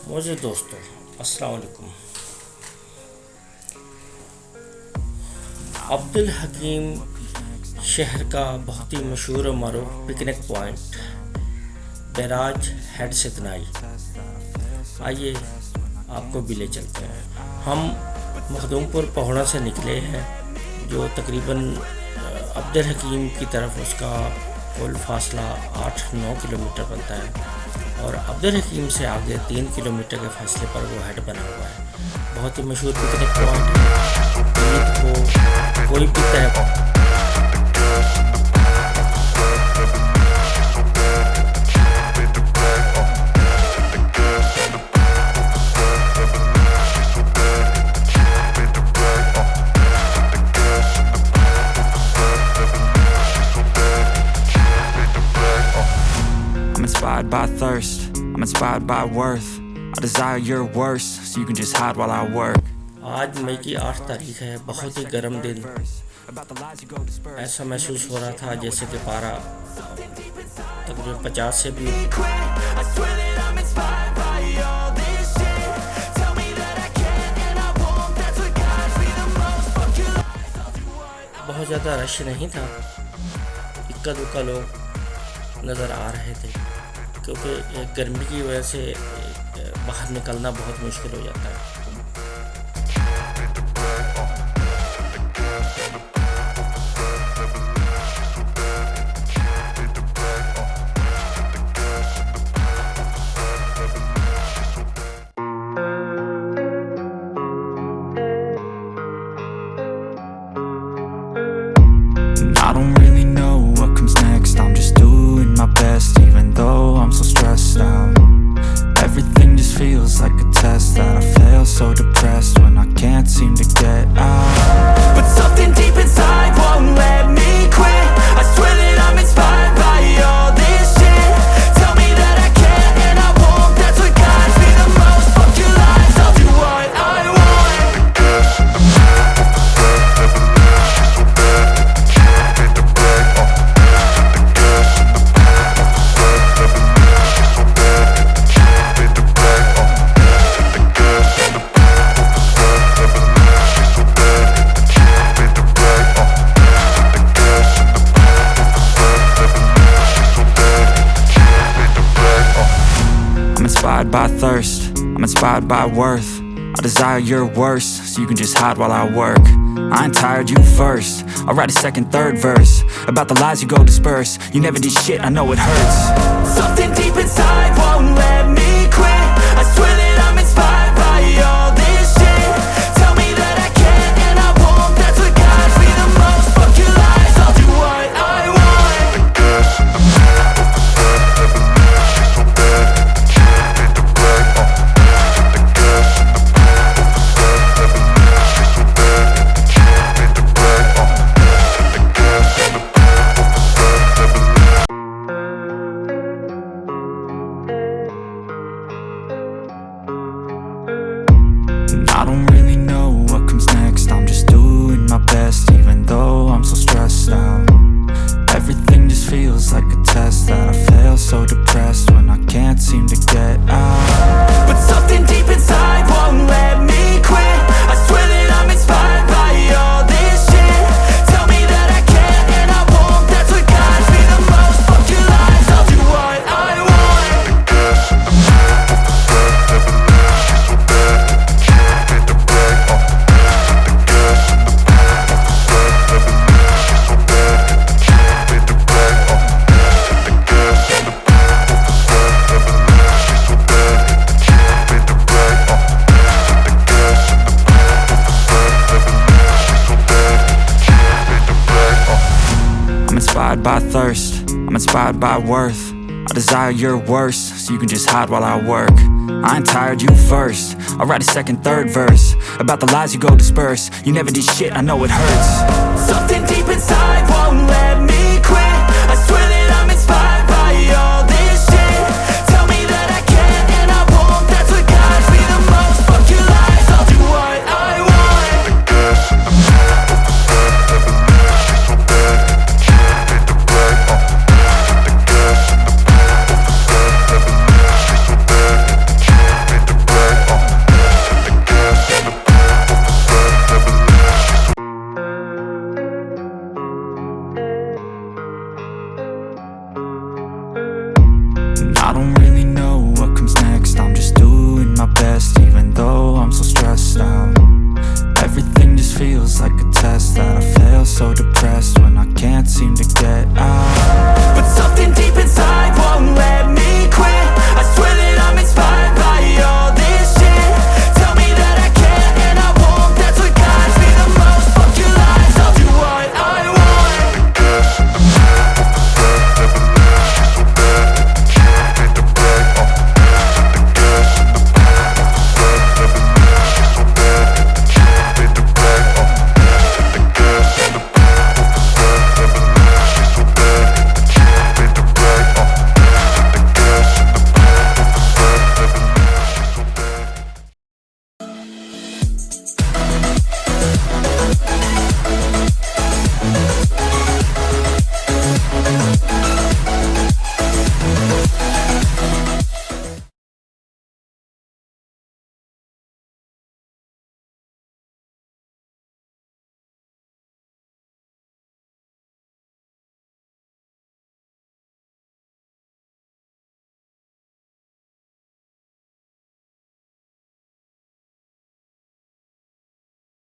मुझे दोस्तों अस्सलाम वालेकुम। अब्दुल हकीम शहर का बहुत ही मशहूर और मरूफ पिकनिक पॉइंट बैराज हेड से तनाई। आइए आपको भी ले चलते हैं। हम मखदूमपुर पहाड़ों से निकले हैं जो तकरीबन अब्दुल हकीम की तरफ उसका कुल फासला 8-9 किलोमीटर बनता है और अब्दुल हकीम से आगे 3 किलोमीटर के फासले पर वो हेड बना हुआ है। बहुत ही मशहूर पिकनिक पॉइंट है। ईद को कोई भी तय Inspired by thirst, I'm inspired by worth. I desire your worst, so you can just hide while I work. आज मई की 8 तारीख है। बहुत ही गर्म दिन। ऐसा महसूस हो रहा था जैसे कि पारा तकरीबन 50 से भी बहुत ज़्यादा रश नहीं था। इक्का दुक्का लोग नज़र आ रहे थे क्योंकि गर्मी की वजह से बाहर निकलना बहुत मुश्किल हो जाता है। I don't really know what comes next. I'm just doing my best, even though I'm so stressed out. Everything just feels like a test that I fail, so depressed when I can't seem to get out. But something deep inside won't let me quit. I swear that I'm inspired by all this shit. Tell me that I can and I won't. That's what guides me the most. Fuck your lies, I'll do what I want. I'm inspired by thirst, I'm inspired by worth. I desire your worst, so you can just hide while I work. I ain't tired, you first. I'll write a second, third verse about the lies you go disperse. You never did shit, I know it hurts. Something deep inside won't let me quit. I swear that I'm inspired by all this shit. Tell me that I can and I won't. That's what guides me the most. Fuck your lies, I'll do what I want. I don't really know what comes next. I'm just doing my best, even though I'm so stressed out. Everything just feels like a test that I fail, so depressed when I can't seem to get out. But something deep inside won't let me quit. I swear that I'm inspired by all this shit. Tell me that I can and I won't. That's what guides me the most. Fuck your lies, I'll do what I want. I'm inspired by thirst, I'm inspired by worth. I desire your worst, so you can just hide while I work. I ain't tired, you first. I'll write a second, third verse about the lies you go disperse. You never did shit, I know it hurts. Something deep inside won't let me quit. I swear that I'm inspired by all And I don't really know what comes next. I'm just doing my best, even though I'm so stressed out. Everything just feels like a test that I fail, so depressed when I can't seem to get out.